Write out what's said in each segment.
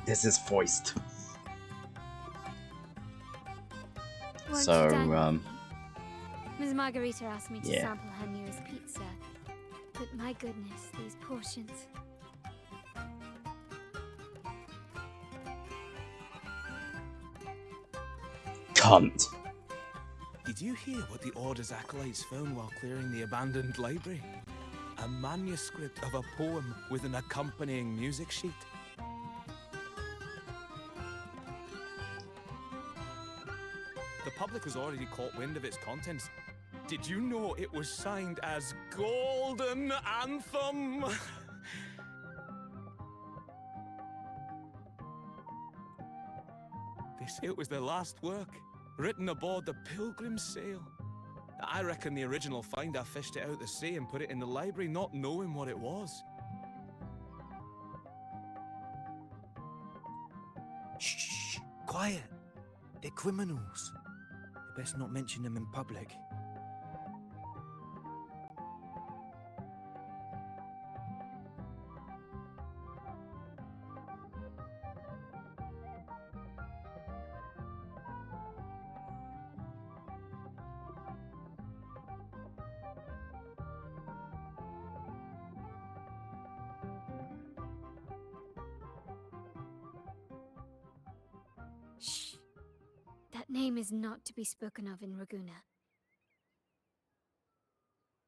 This is voiced. Won't So, you dine with me? Ms. Margarita asked me to yeah. sample her newest pizza. But my goodness, these portions. Cunt. Did you hear what the Order's acolytes found while clearing the abandoned library? A manuscript of a poem with an accompanying music sheet. The public has already caught wind of its contents. Did you know it was signed as Golden Anthem? They say it was their last work, written aboard the Pilgrim's Sail. I reckon the original finder fished it out the sea and put it in the library, not knowing what it was. Shh! Quiet! They're criminals. You best not mention them in public. Shh. That name is not to be spoken of in Ragunna.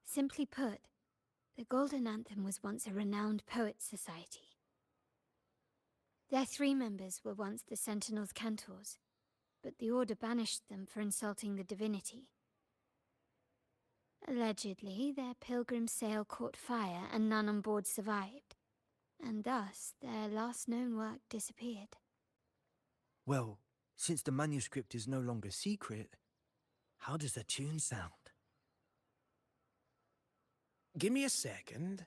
Simply put, the Golden Anthem was once a renowned poets' society. Their 3 members were once the Sentinel's cantors, but the Order banished them for insulting the divinity. Allegedly, their pilgrim sail caught fire and none on board survived, and thus their last known work disappeared. Well, since the manuscript is no longer secret, how does the tune sound? Give me a second.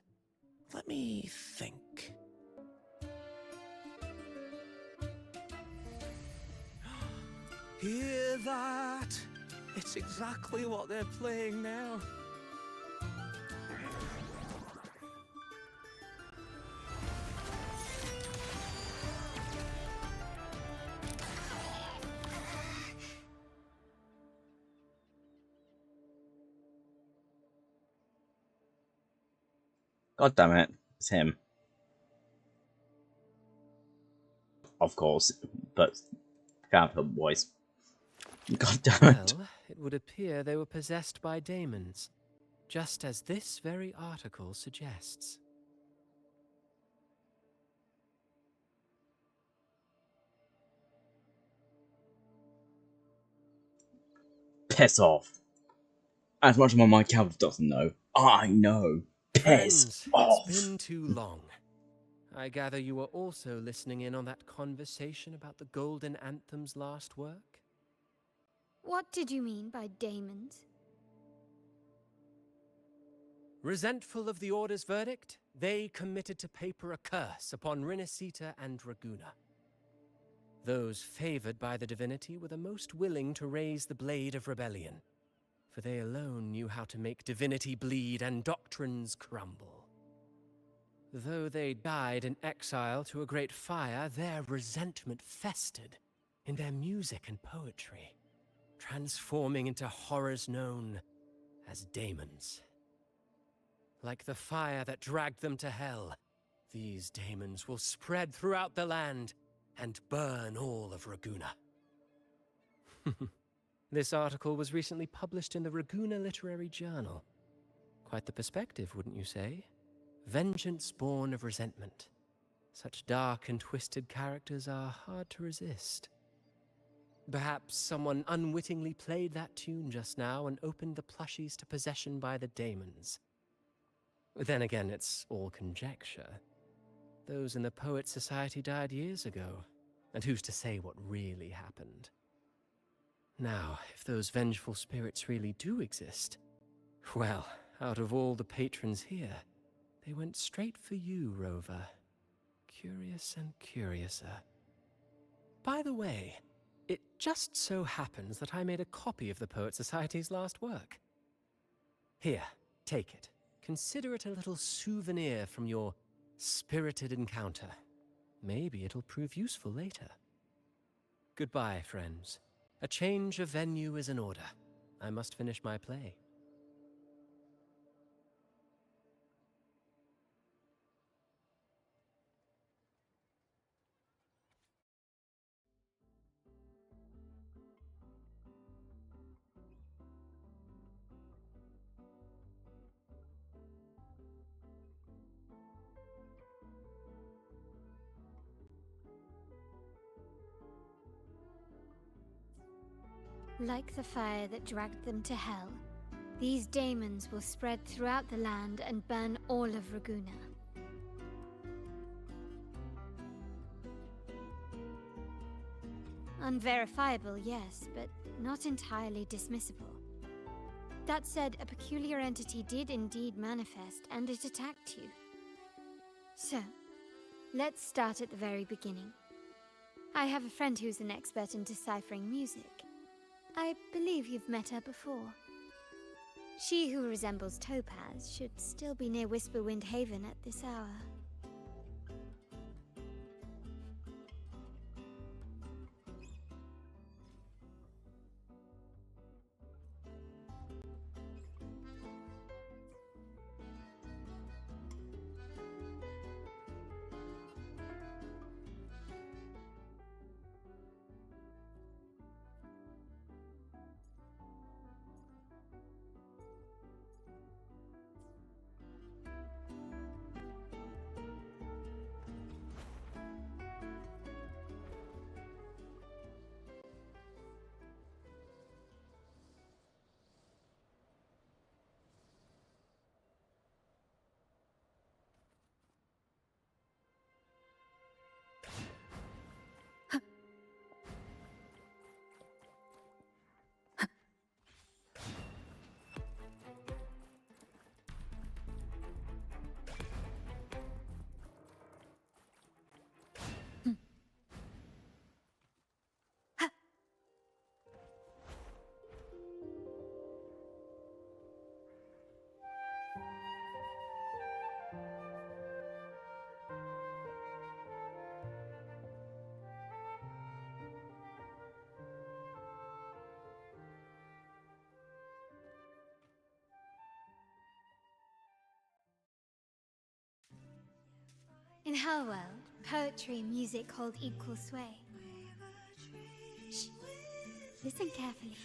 Let me think. Hear that? It's exactly what they're playing now. God damn it. It's him. Of course, but can't help voice. God damn it. Well, it would appear they were possessed by daemons, just as this very article suggests. Piss off. As much as my Calvin doesn't know, I know. Piss Friends, off. it's been too long. I gather you were also listening in on that conversation about the Golden Anthem's last work? What did you mean by daemons? Resentful of the Order's verdict, they committed to paper a curse upon Rinasita and Ragunna. Those favored by the divinity were the most willing to raise the blade of rebellion, for they alone knew how to make divinity bleed and doctrines crumble. Though they died in exile to a great fire, their resentment festered in their music and poetry, transforming into horrors known as daemons. Like the fire that dragged them to hell, these daemons will spread throughout the land and burn all of Ragunna. This article was recently published in the Ragunna Literary Journal. Quite the perspective, wouldn't you say? Vengeance born of resentment. Such dark and twisted characters are hard to resist. Perhaps someone unwittingly played that tune just now and opened the plushies to possession by the daemons. Then again, it's all conjecture. Those in the Poets' Society died years ago, and who's to say what really happened? Now, if those vengeful spirits really do exist, well, out of all the patrons here, they went straight for you, Rover. Curious and curiouser. By the way, it just so happens that I made a copy of the Poets' Society's last work. Here, take it. Consider it a little souvenir from your spirited encounter. Maybe it'll prove useful later. Goodbye, friends. A change of venue is in order. I must finish my play. Like the fire that dragged them to hell, these daemons will spread throughout the land and burn all of Raguna. Unverifiable, yes, but not entirely dismissible. That said, a peculiar entity did indeed manifest, and it attacked you. So, let's start at the very beginning. I have a friend who's an expert in deciphering music. I believe you've met her before. She who resembles Topaz should still be near Whisperwind Haven at this hour. In Hellworld, poetry and music hold equal sway. Shh. Listen carefully.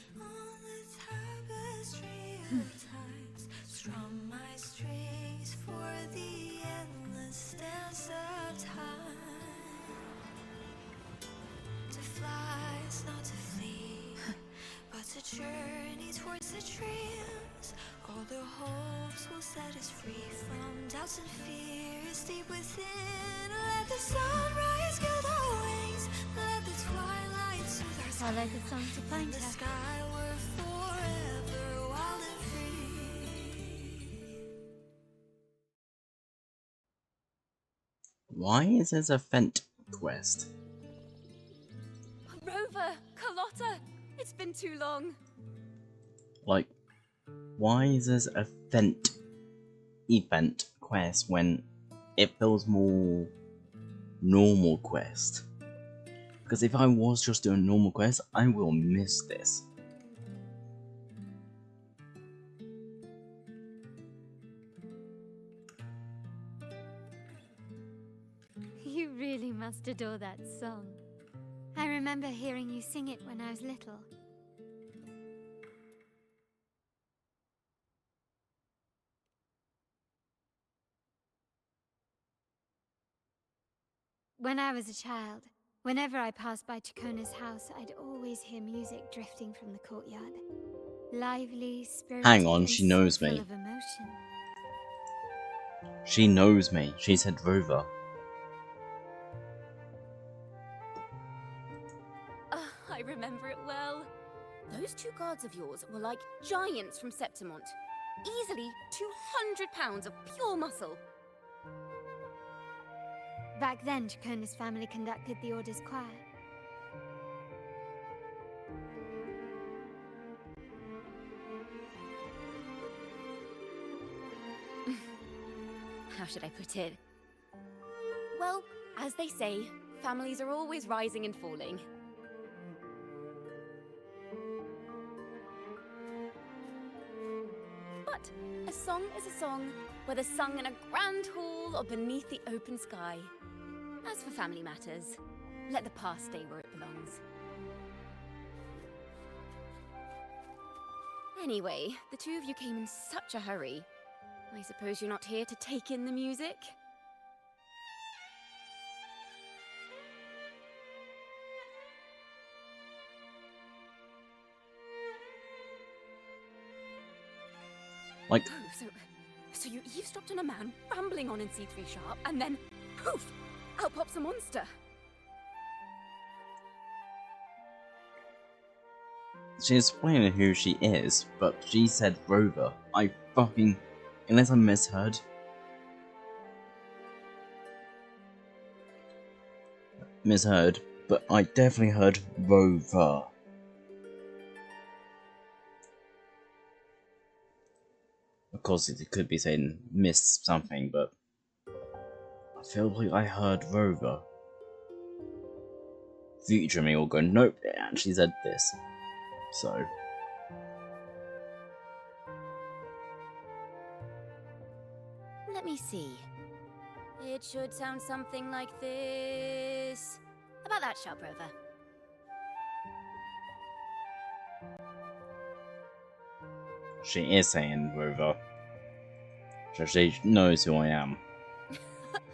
Strum my strings for the endless dance of time. To fly is not to flee, but to journey towards the dreams. All the hopes will set us free from doubts and fears deep within. Let the sunrise gild our wings, let the twilight soothe our Follow the song to find the her. sky we're forever wild and free. Why is this a Fent quest? Rover, Carlotta, it's been too long. Like, why is this a Fent event quest when it feels more normal quest? Because if I was just doing normal quest, I will miss this. You really must adore that song. I remember hearing you sing it when I was little. When I was a child, whenever I passed by Chacona's house, I'd always hear music drifting from the courtyard. Lively, spirited, Hang on, and she knows so full me. of emotion. She knows me. She said Rover. I remember it well. Those two guards of yours were like giants from Septimont. Easily 200 pounds of pure muscle. Back then, Chacona's family conducted the Order's choir. How should I put it? Well, As they say, families are always rising and falling. But a song is a song, whether sung in a grand hall or beneath the open sky. As for family matters, let the past stay where it belongs. Anyway, the two of you came in such a hurry. I suppose you're not here to take in the music? Like, Oh, so you eavesdropped on a man rambling on in C3 Sharp, and then, poof, out pops a monster. she's explaining who she is, but she said Rover. I fucking... Unless I misheard. Misheard, but I definitely heard Rover. Of course, it could be saying miss something, but I feel like I heard Rover. Future me will go, nope, it actually said this. So. Let me see. It should sound something like this. About that, Sharp Rover. She is saying Rover. So she knows who I am.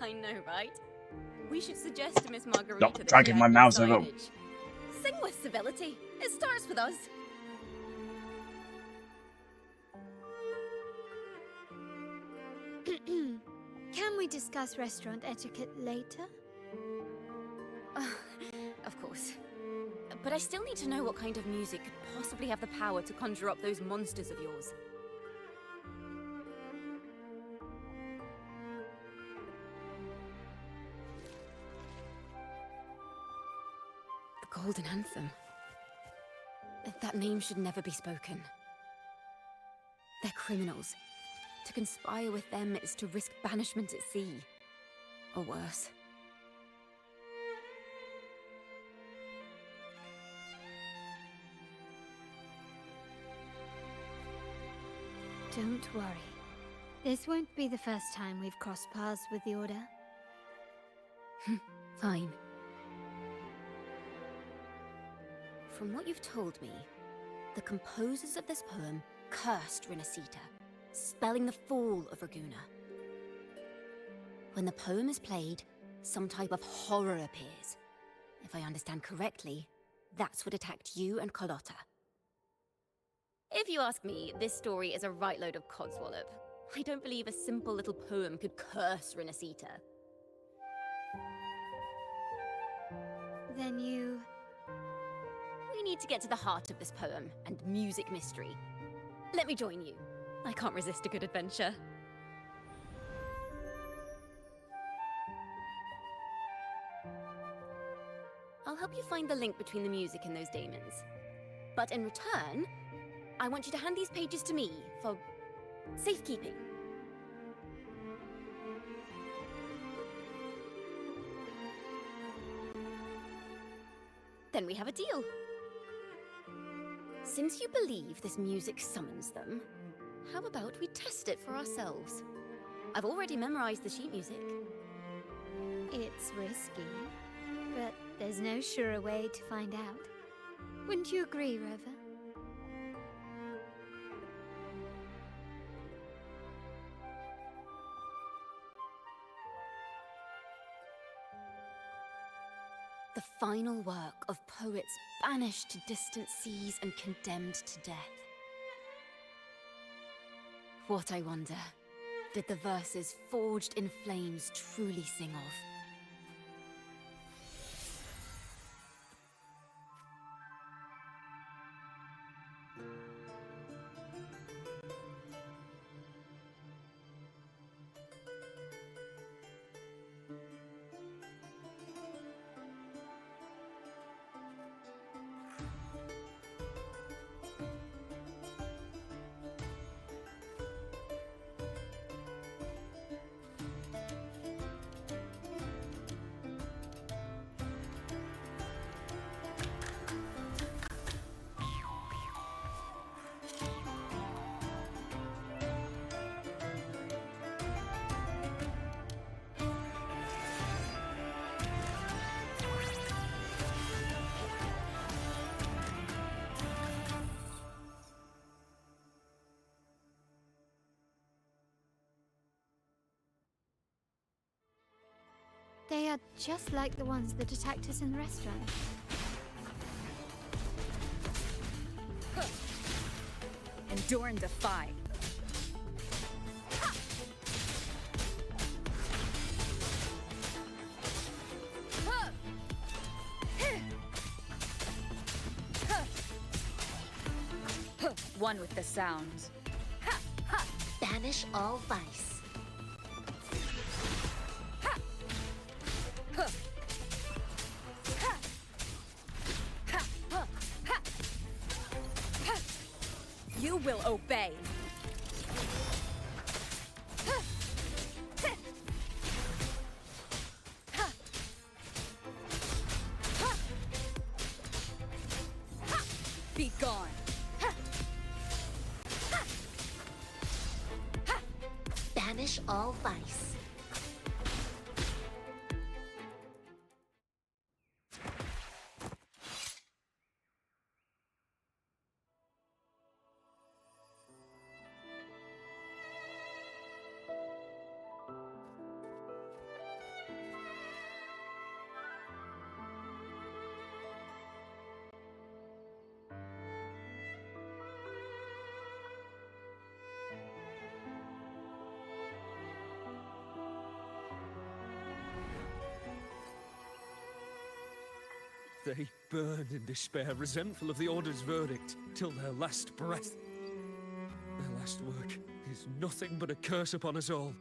I know, right? We should suggest to Miss Margarita Stop that dragging she my add mouse more over. signage. Sing with civility. It starts with us. Can we discuss restaurant etiquette later? Of course. But I still need to know what kind of music could possibly have the power to conjure up those monsters of yours. The Golden Anthem. That name should never be spoken. They're criminals. To conspire with them is to risk banishment at sea. Or worse. Don't worry. This won't be the first time we've crossed paths with the Order. Fine. From what you've told me, the composers of this poem cursed Rinasita, spelling the fall of Raguna. When the poem is played, some type of horror appears. If I understand correctly, that's what attacked you and Carlotta. If you ask me, this story is a right load of codswallop. I don't believe a simple little poem could curse Rinasita. Then you... We need to get to the heart of this poem and music mystery. Let me join you. I can't resist a good adventure. I'll help you find the link between the music and those daemons. But in return, I want you to hand these pages to me for safekeeping. Then we have a deal. Since you believe this music summons them, how about we test it for ourselves? I've already memorized the sheet music. It's risky, but there's no surer way to find out. Wouldn't you agree, Rover? The final work of poets banished to distant seas and condemned to death. What, I wonder, did the verses forged in flames truly sing of? They are just like the ones that attacked us in the restaurant. Endure and defy. One with the sounds. Banish all vice. You will obey. Be gone. Banish all vice. They burn in despair, resentful of the Order's verdict, till their last breath. Their last work is nothing but a curse upon us all.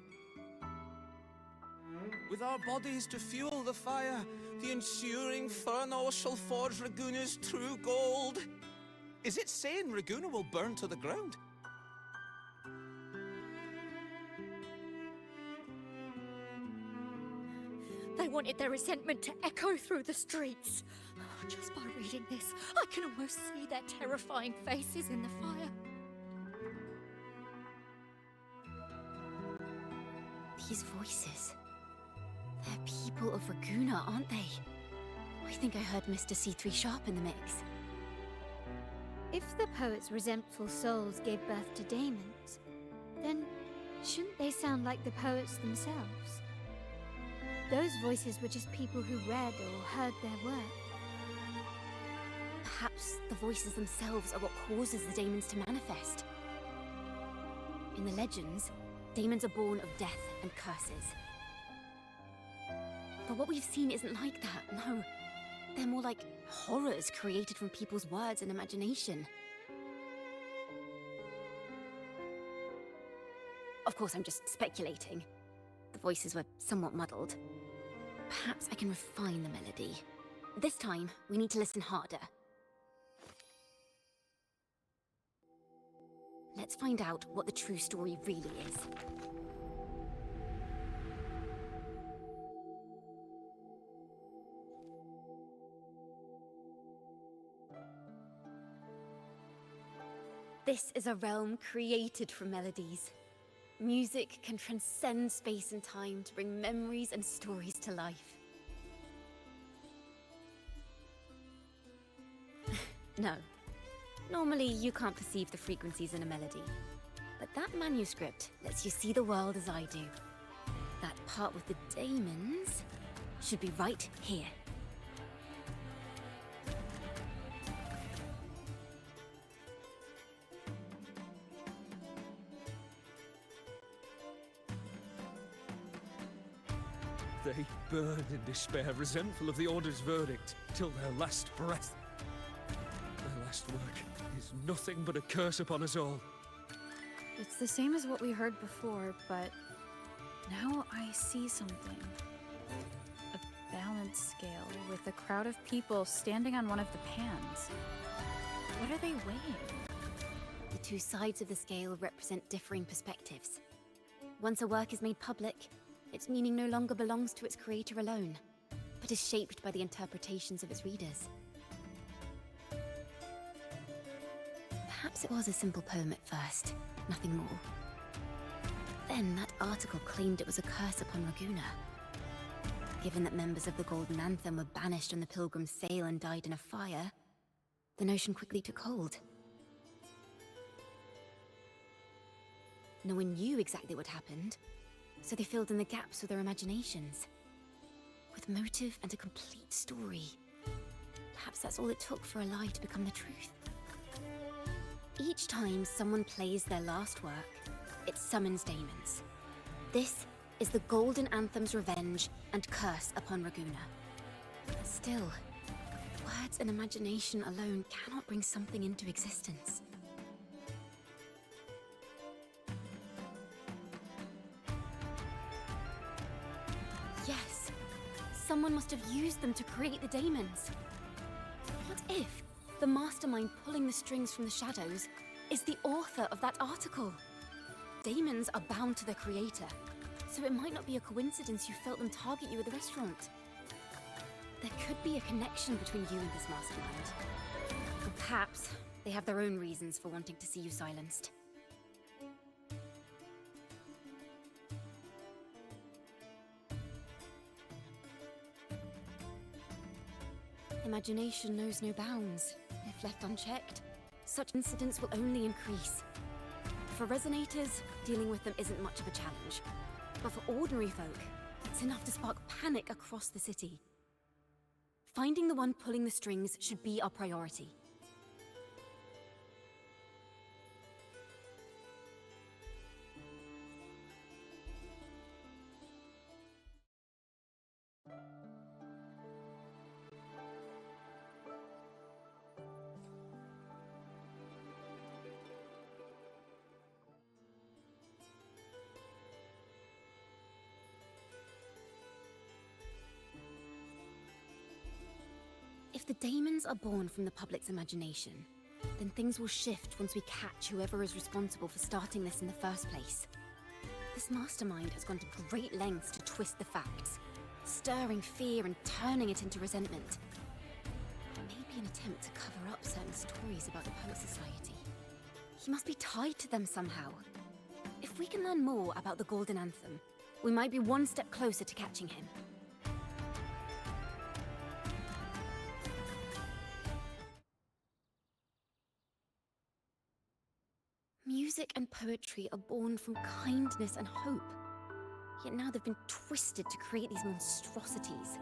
With our bodies to fuel the fire, the ensuing furnace shall forge Raguna's true gold. Is it saying Raguna will burn to the ground? They wanted their resentment to echo through the streets. Just by reading this, I can almost see their terrifying faces in the fire. These voices. They're people of Raguna, aren't they? I think I heard Mr. C3 Sharp in the mix. If the poet's resentful souls gave birth to daemons, then shouldn't they sound like the poets themselves? Those voices were just people who read or heard their work. Perhaps the voices themselves are what causes the daemons to manifest. In the legends, daemons are born of death and curses. But what we've seen isn't like that, no. They're more like horrors created from people's words and imagination. Of course, I'm just speculating. The voices were somewhat muddled. Perhaps I can refine the melody. This time, we need to listen harder. Let's find out what the true story really is. This is a realm created from melodies. Music can transcend space and time to bring memories and stories to life. No. Normally, you can't perceive the frequencies in a melody. But that manuscript lets you see the world as I do. That part with the daemons should be right here. They burn in despair, resentful of the Order's verdict, till their last breath. Their last work is nothing but a curse upon us all. It's the same as what we heard before, but now I see something. A balance scale with a crowd of people standing on one of the pans. What are they weighing? The two sides of the scale represent differing perspectives. Once a work is made public, its meaning no longer belongs to its creator alone, but is shaped by the interpretations of its readers. Perhaps it was a simple poem at first, nothing more. Then that article claimed it was a curse upon Raguna. Given that members of the Golden Anthem were banished on the Pilgrim's sail and died in a fire, the notion quickly took hold. No one knew exactly what happened, so they filled in the gaps with their imaginations. with motive and a complete story. Perhaps that's all it took for a lie to become the truth. Each time someone plays their last work, it summons daemons. This is the Golden Anthem's revenge and curse upon Raguna. But still, words and imagination alone cannot bring something into existence. Yes, someone must have used them to create the daemons. What if the mastermind pulling the strings from the shadows is the author of that article? Daemons are bound to their creator, so it might not be a coincidence you felt them target you at the restaurant. There could be a connection between you and this mastermind. Or perhaps they have their own reasons for wanting to see you silenced. Imagination knows no bounds. If left unchecked, such incidents will only increase. For resonators, dealing with them isn't much of a challenge. But for ordinary folk, it's enough to spark panic across the city. Finding the one pulling the strings should be our priority. If the daemons are born from the public's imagination, then things will shift once we catch whoever is responsible for starting this in the first place. This mastermind has gone to great lengths to twist the facts, stirring fear and turning it into resentment. Maybe an attempt to cover up certain stories about the Poet Society. He must be tied to them somehow. If we can learn more about the Golden Anthem, we might be one step closer to catching him. Music and poetry are born from kindness and hope. Yet now they've been twisted to create these monstrosities.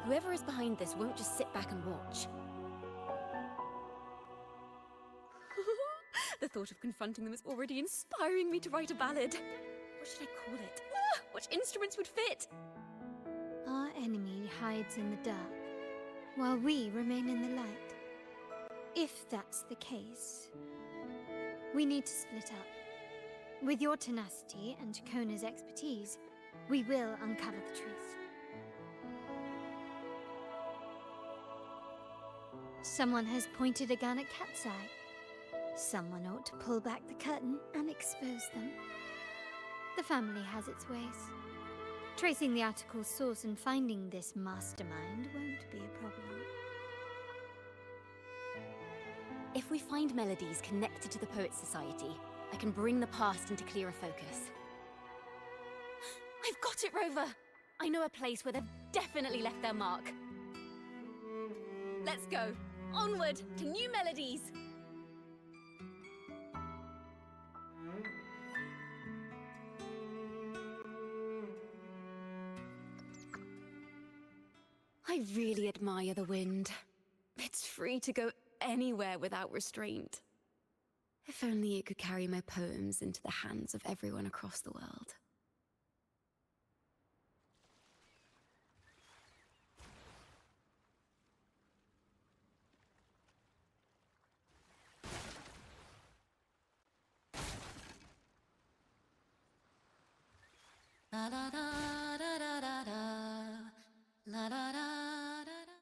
Whoever is behind this won't just sit back and watch. The thought of confronting them is already inspiring me to write a ballad. What should I call it? Which instruments would fit? Our enemy hides in the dark, while we remain in the light. If that's the case, we need to split up. With your tenacity and Kona's expertise, we will uncover the truth. Someone has pointed a gun at Cat's Eye. Someone ought to pull back the curtain and expose them. The family has its ways. Tracing the article's source and finding this mastermind won't be a problem. If we find melodies connected to the Poets Society, I can bring the past into clearer focus. I've got it, Rover! I know a place where they've definitely left their mark. Let's go. Onward to new melodies! I really admire the wind. It's free to go anywhere without restraint. If only it could carry my poems into the hands of everyone across the world. La da da da da da da, la da da da da.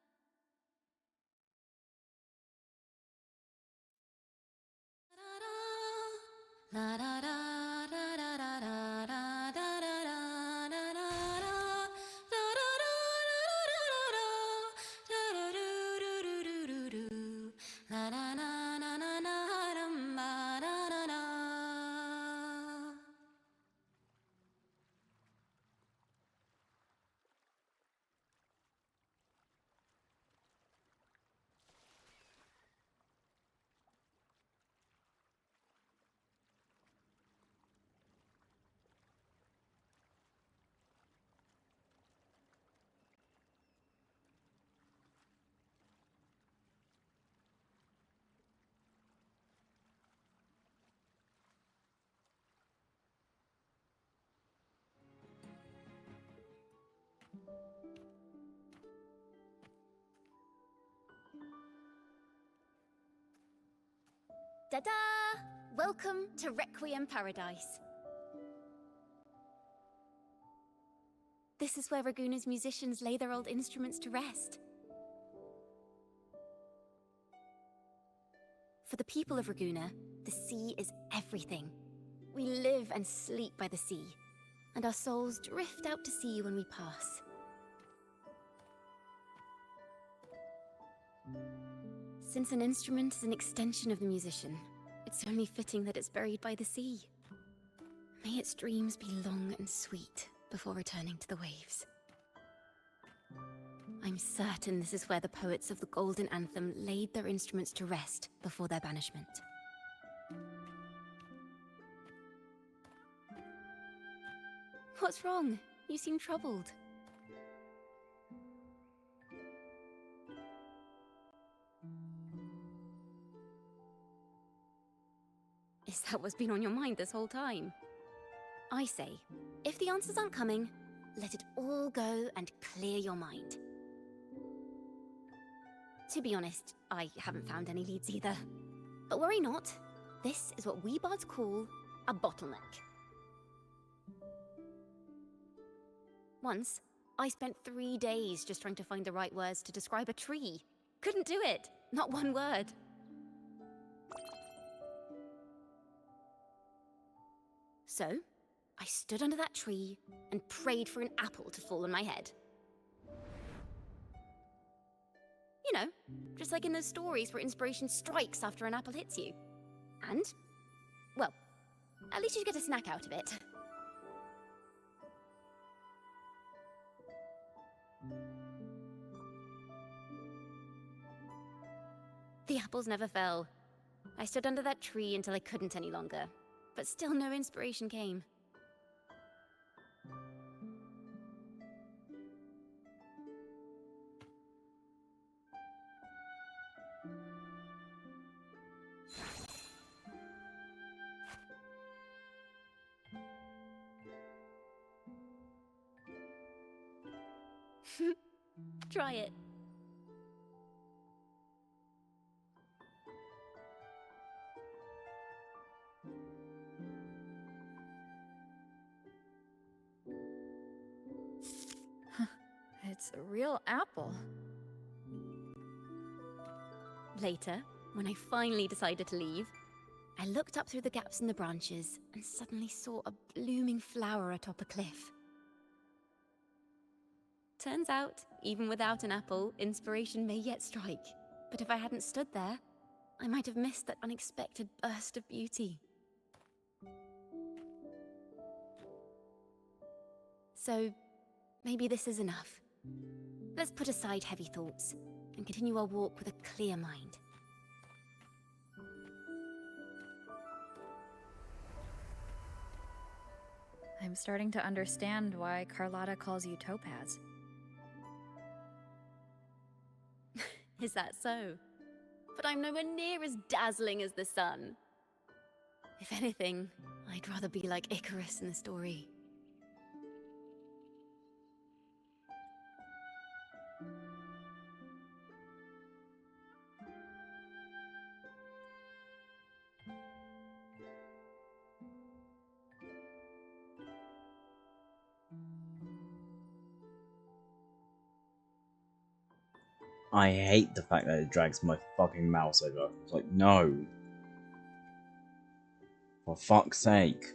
La da da da da da da da da da da da la na na na na na dum ba da da da. Ta-da! Welcome to Requiem Paradise. This is where Raguna's musicians lay their old instruments to rest. For the people of Raguna, the sea is everything. We live and sleep by the sea, and our souls drift out to sea when we pass. Since an instrument is an extension of the musician, it's only fitting that it's buried by the sea. May its dreams be long and sweet before returning to the waves. I'm certain this is where the poets of the Golden Anthem laid their instruments to rest before their banishment. What's wrong? You seem troubled. Is that what's been on your mind this whole time? I say, if the answers aren't coming, let it all go and clear your mind. To be honest, I haven't found any leads either. But worry not, this is what we bards call a bottleneck. Once, I spent 3 days just trying to find the right words to describe a tree. Couldn't do it, not one word. So, I stood under that tree and prayed for an apple to fall on my head. You know, just like in those stories where inspiration strikes after an apple hits you. And, well, at least you get a snack out of it. The apples never fell. I stood under that tree until I couldn't any longer, but still no inspiration came. Try it. It's a real apple. Later, when I finally decided to leave, I looked up through the gaps in the branches and suddenly saw a blooming flower atop a cliff. Turns out, even without an apple, inspiration may yet strike. But if I hadn't stood there, I might have missed that unexpected burst of beauty. So, maybe this is enough. Let's put aside heavy thoughts and continue our walk with a clear mind. I'm starting to understand why Carlotta calls you Topaz. Is that so? But I'm nowhere near as dazzling as the sun. If anything, I'd rather be like Icarus in the story. I hate the fact that it drags my fucking mouse over. It's like, no. For fuck's sake.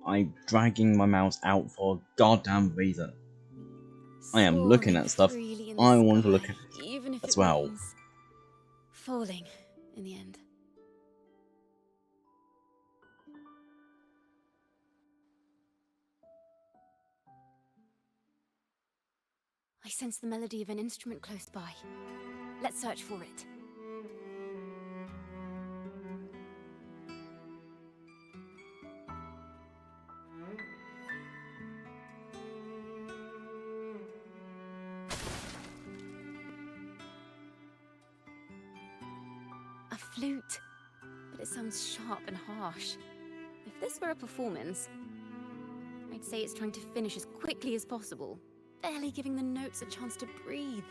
I'm dragging my mouse out for a goddamn reason. I am looking at stuff I want to look at even if as it well. means falling in the end. I sense the melody of an instrument close by. Let's search for it. A flute, but it sounds sharp and harsh. If this were a performance, I'd say it's trying to finish as quickly as possible, barely giving the notes a chance to breathe.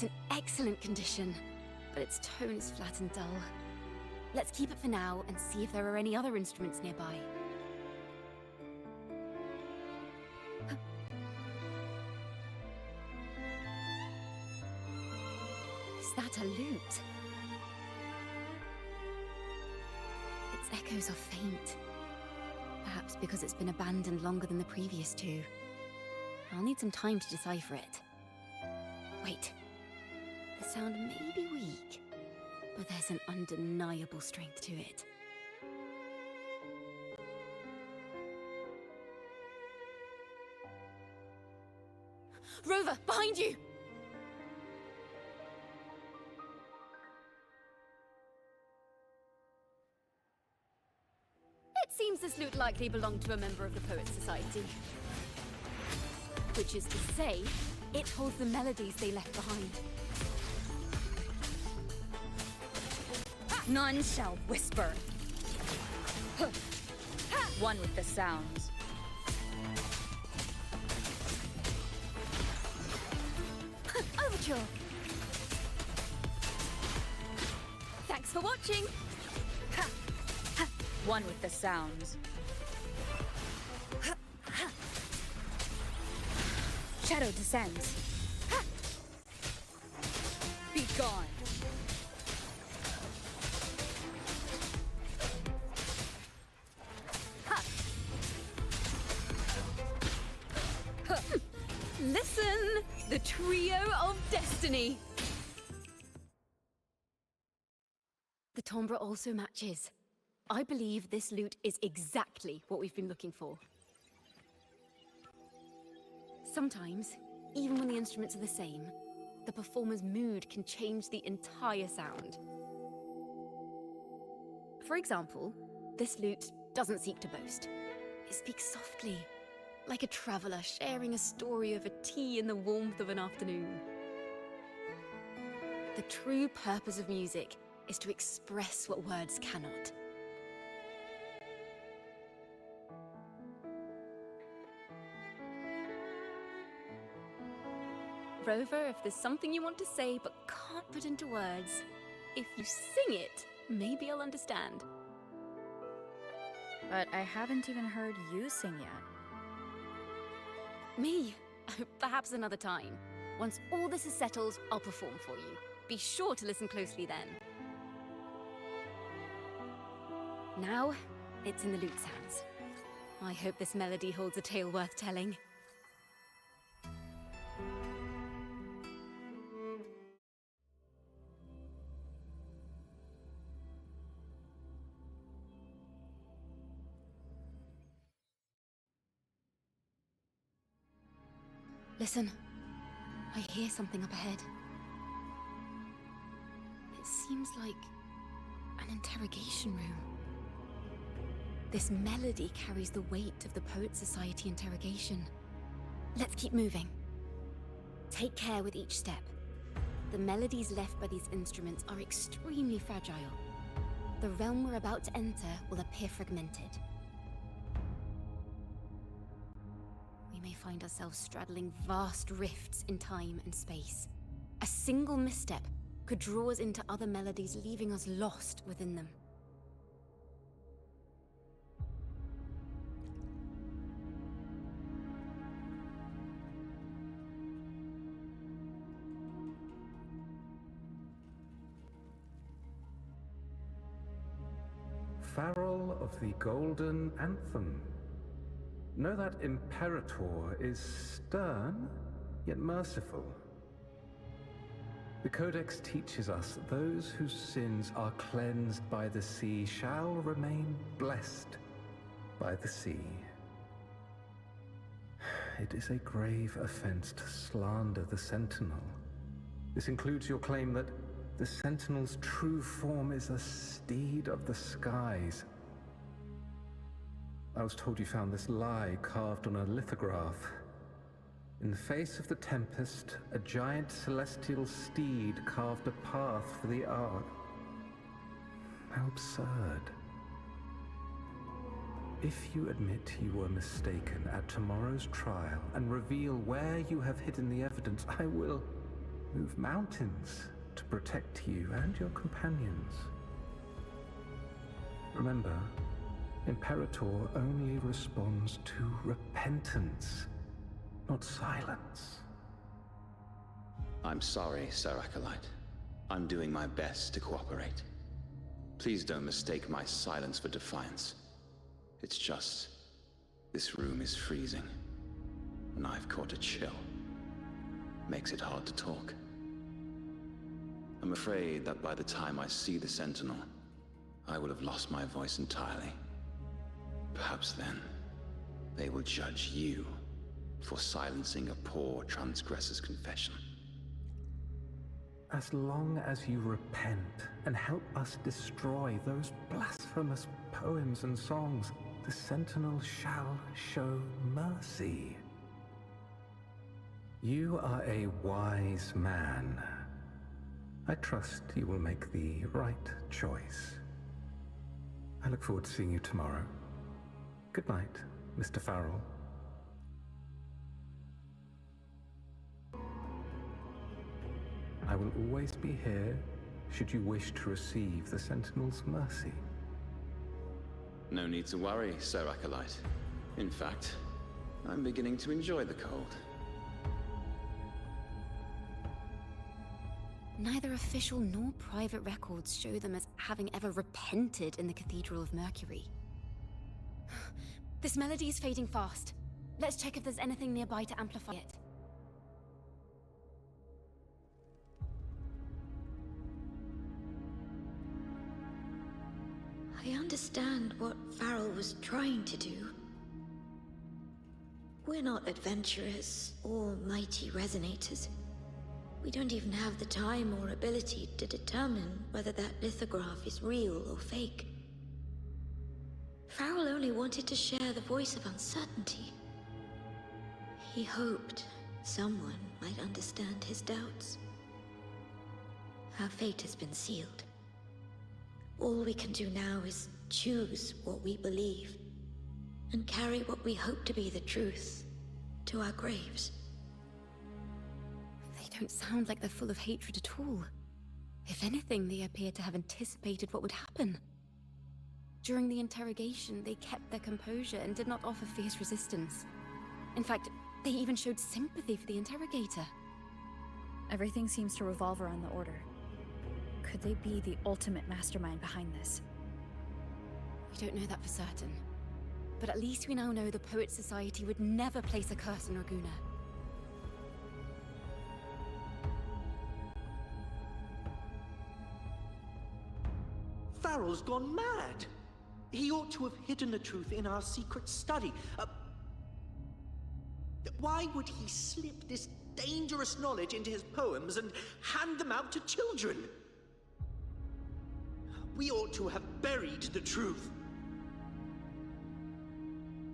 It's in excellent condition, but its tone is flat and dull. Let's keep it for now and see if there are any other instruments nearby. Is that a lute? Its echoes are faint. Perhaps because it's been abandoned longer than the previous two. I'll need some time to decipher it. Wait. The sound may be weak, but there's an undeniable strength to it. Rover, behind you! It seems this lute likely belonged to a member of the Poets Society. Which is to say, it holds the melodies they left behind. None shall whisper. One with the sounds. Overture! Thanks for watching! One with the sounds. Shadow descends. Be gone. Listen! The trio of destiny! The timbre also matches. I believe this lute is exactly what we've been looking for. Sometimes, even when the instruments are the same, the performer's mood can change the entire sound. For example, this lute doesn't seek to boast. It speaks softly, like a traveler sharing a story over tea in the warmth of an afternoon. The true purpose of music is to express what words cannot. Rover, if there's something you want to say but can't put into words, if you sing it, maybe I'll understand. But I haven't even heard you sing yet. Me? Perhaps another time. Once all this is settled, I'll perform for you. Be sure to listen closely then. Now, it's in the lute's hands. I hope this melody holds a tale worth telling. Listen, I hear something up ahead. It seems like an interrogation room. This melody carries the weight of the Poets Society interrogation. Let's keep moving. Take care with each step. The melodies left by these instruments are extremely fragile. The realm we're about to enter will appear fragmented. We may find ourselves straddling vast rifts in time and space. A single misstep could draw us into other melodies, leaving us lost within them. Farrell of the Golden Anthem. Know that Imperator is stern, yet merciful. The Codex teaches us that those whose sins are cleansed by the sea shall remain blessed by the sea. It is a grave offense to slander the Sentinel. This includes your claim that the Sentinel's true form is a steed of the skies. I was told you found this lie carved on a lithograph. In the face of the tempest, a giant celestial steed carved a path for the Ark. How absurd. If you admit you were mistaken at tomorrow's trial and reveal where you have hidden the evidence, I will move mountains to protect you and your companions. Remember, Imperator only responds to repentance, not silence. I'm sorry, Sir Acolyte. I'm doing my best to cooperate. Please don't mistake my silence for defiance. It's just, this room is freezing, and I've caught a chill. Makes it hard to talk. I'm afraid that by the time I see the Sentinel, I will have lost my voice entirely. Perhaps then, they will judge you for silencing a poor transgressor's confession. As long as you repent and help us destroy those blasphemous poems and songs, the Sentinel shall show mercy. You are a wise man. I trust you will make the right choice. I look forward to seeing you tomorrow. Good night, Mr. Farrell. I will always be here should you wish to receive the Sentinel's mercy. No need to worry, Sir Acolyte. In fact, I'm beginning to enjoy the cold. Neither official nor private records show them as having ever repented in the Cathedral of Mercury. This melody is fading fast. Let's check if there's anything nearby to amplify it. I understand what Farrell was trying to do. We're not adventurers or mighty resonators. We don't even have the time or ability to determine whether that lithograph is real or fake. Farrell only wanted to share the voice of uncertainty. He hoped someone might understand his doubts. Our fate has been sealed. All we can do now is choose what we believe and carry what we hope to be the truth to our graves. They don't sound like they're full of hatred at all. If anything, they appear to have anticipated what would happen. During the interrogation, they kept their composure and did not offer fierce resistance. In fact, they even showed sympathy for the interrogator. Everything seems to revolve around the Order. Could they be the ultimate mastermind behind this? We don't know that for certain. But at least we now know the Poets Society would never place a curse on Raguna. Farrell's gone mad! He ought to have hidden the truth in our secret study. Why would he slip this dangerous knowledge into his poems and hand them out to children? We ought to have buried the truth.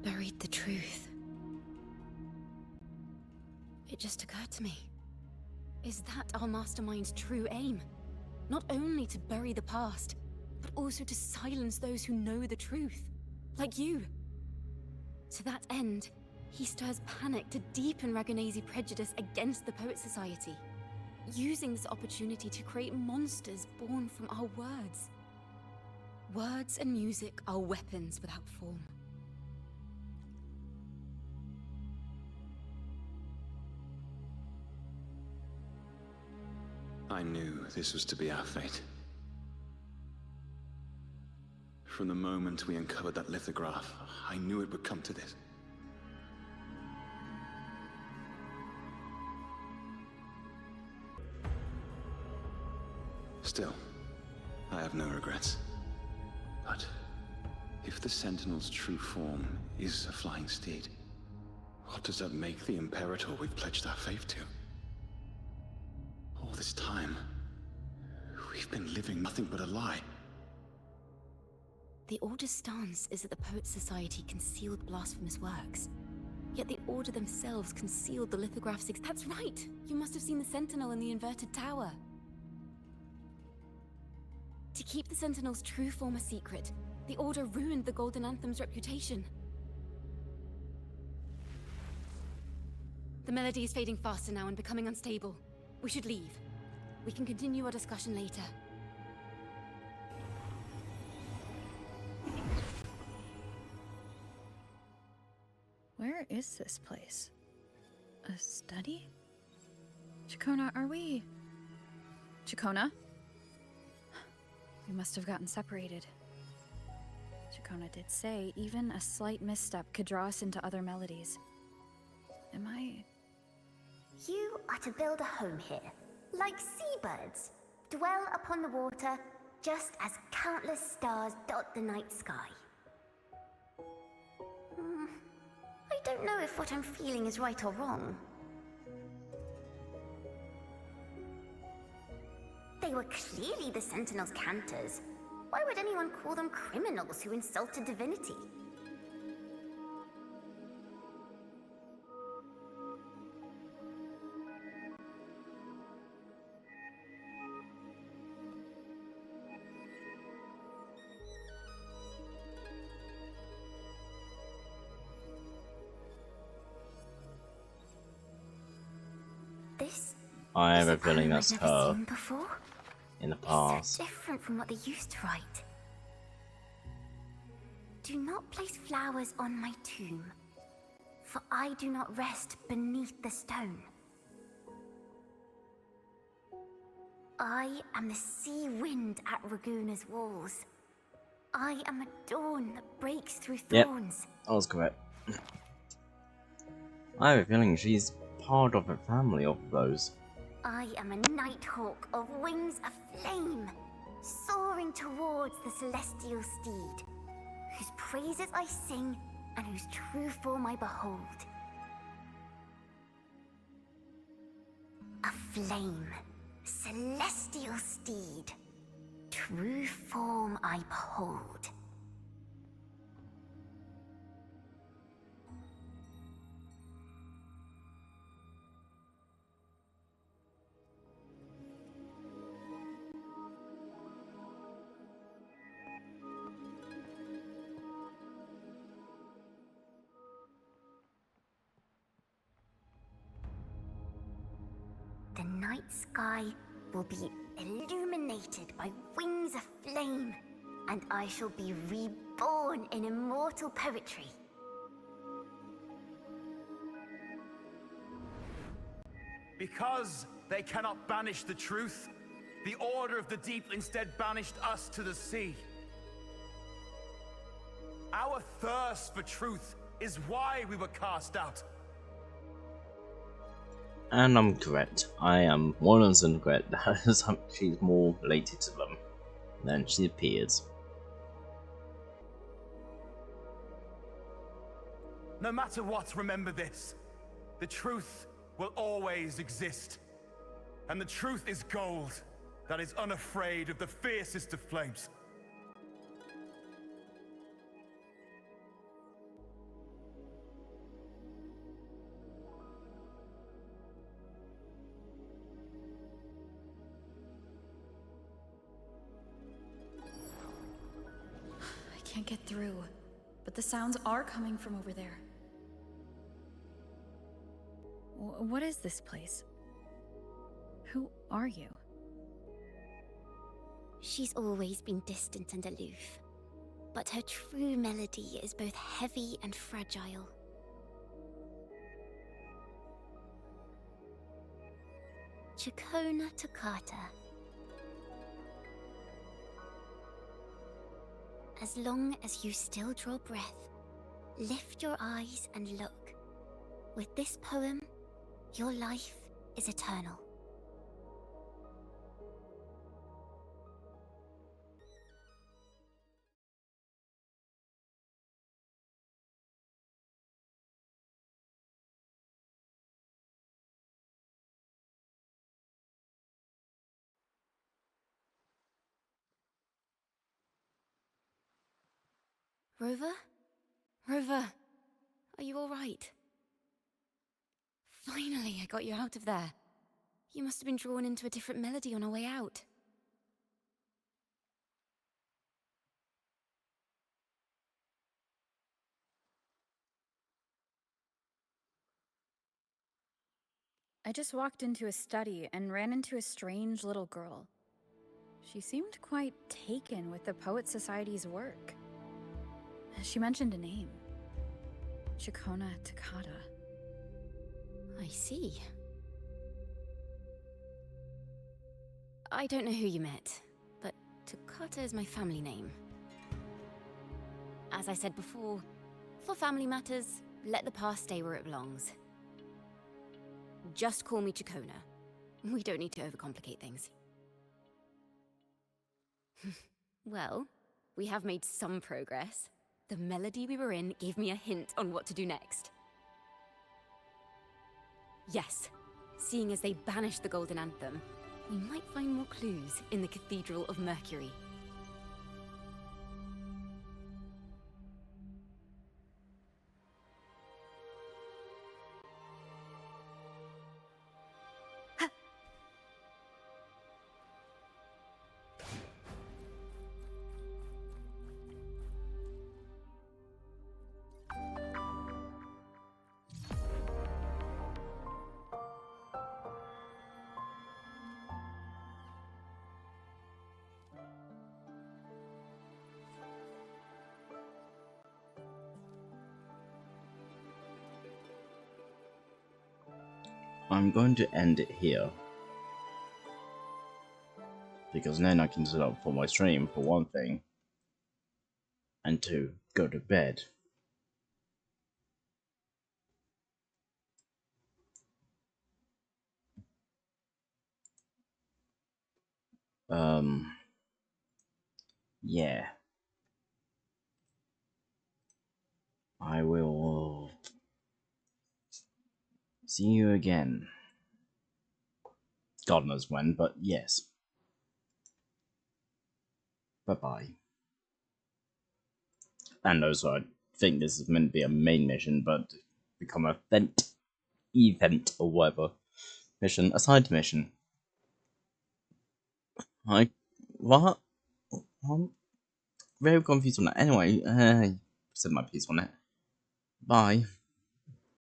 Buried the truth. It just occurred to me. Is that our mastermind's true aim? Not only to bury the past, but also to silence those who know the truth, like you. To that end, he stirs panic to deepen Ragonese prejudice against the Poet Society, using this opportunity to create monsters born from our words. Words and music are weapons without form. I knew this was to be our fate. From the moment we uncovered that lithograph, I knew it would come to this. Still, I have no regrets. But if the Sentinel's true form is a flying steed, what does that make the Imperator we've pledged our faith to? All this time, we've been living nothing but a lie. The Order's stance is that the Poet Society concealed blasphemous works. Yet the Order themselves concealed the lithographs. That's right! You must have seen the Sentinel in the inverted tower. To keep the Sentinel's true form a secret, the Order ruined the Golden Anthem's reputation. The melody is fading faster now and becoming unstable. We should leave. We can continue our discussion later. Where is this place? A study? Chacona, are we... Chacona? We must have gotten separated. Chacona did say even a slight misstep could draw us into other melodies. Am I... You are to build a home here, like seabirds. Dwell upon the water, just as countless stars dot the night sky. I don't know if what I'm feeling is right or wrong. They were clearly the Sentinel's cantors. Why would anyone call them criminals who insulted divinity? This I have is a feeling that's I've never her seen before. in the It's past. so different from what they used to write. Do not place flowers on my tomb, for I do not rest beneath the stone. I am the sea wind at Raguna's walls. I am a dawn that breaks through Yep, thorns. that was correct. I have a feeling she's part of a family of those. I am a nighthawk of wings of flame, soaring towards the celestial steed, whose praises I sing and whose true form I behold. A flame, celestial steed, true form I behold. The night sky will be illuminated by wings of flame, and I shall be reborn in immortal poetry. Because they cannot banish the truth, the Order of the Deep instead banished us to the sea. Our thirst for truth is why we were cast out. And I'm correct. I am 100% correct that she's more related to them than she appears. No matter what, remember this. The truth will always exist. And the truth is gold that is unafraid of the fiercest of flames. I can't get through, but the sounds are coming from over there. What is this place? Who are you? She's always been distant and aloof, but her true melody is both heavy and fragile. Chacona Toccata. As long as you still draw breath, lift your eyes and look. With this poem, your life is eternal. Rover? Rover, are you all right? Finally, I got you out of there. You must have been drawn into a different melody on our way out. I just walked into a study and ran into a strange little girl. She seemed quite taken with the Poet Society's work. She mentioned a name. Chikona Takata. I see. I don't know who you met, but Takata is my family name. As I said before, for family matters, let the past stay where it belongs. Just call me Chikona. We don't need to overcomplicate things. Well, we have made some progress. The melody we were in gave me a hint on what to do next. Yes, seeing as they banished the Golden Anthem, we might find more clues in the Cathedral of Mercury. I'm going to end it here. Because then I can set up for my stream, for one thing. And to go to bed. Yeah. I will see you again. God knows when, but yes. Bye-bye. And also, I think this is meant to be a main mission, but become a event or whatever mission, a side mission. What? I'm very confused on that. Anyway, said my piece on it. Bye.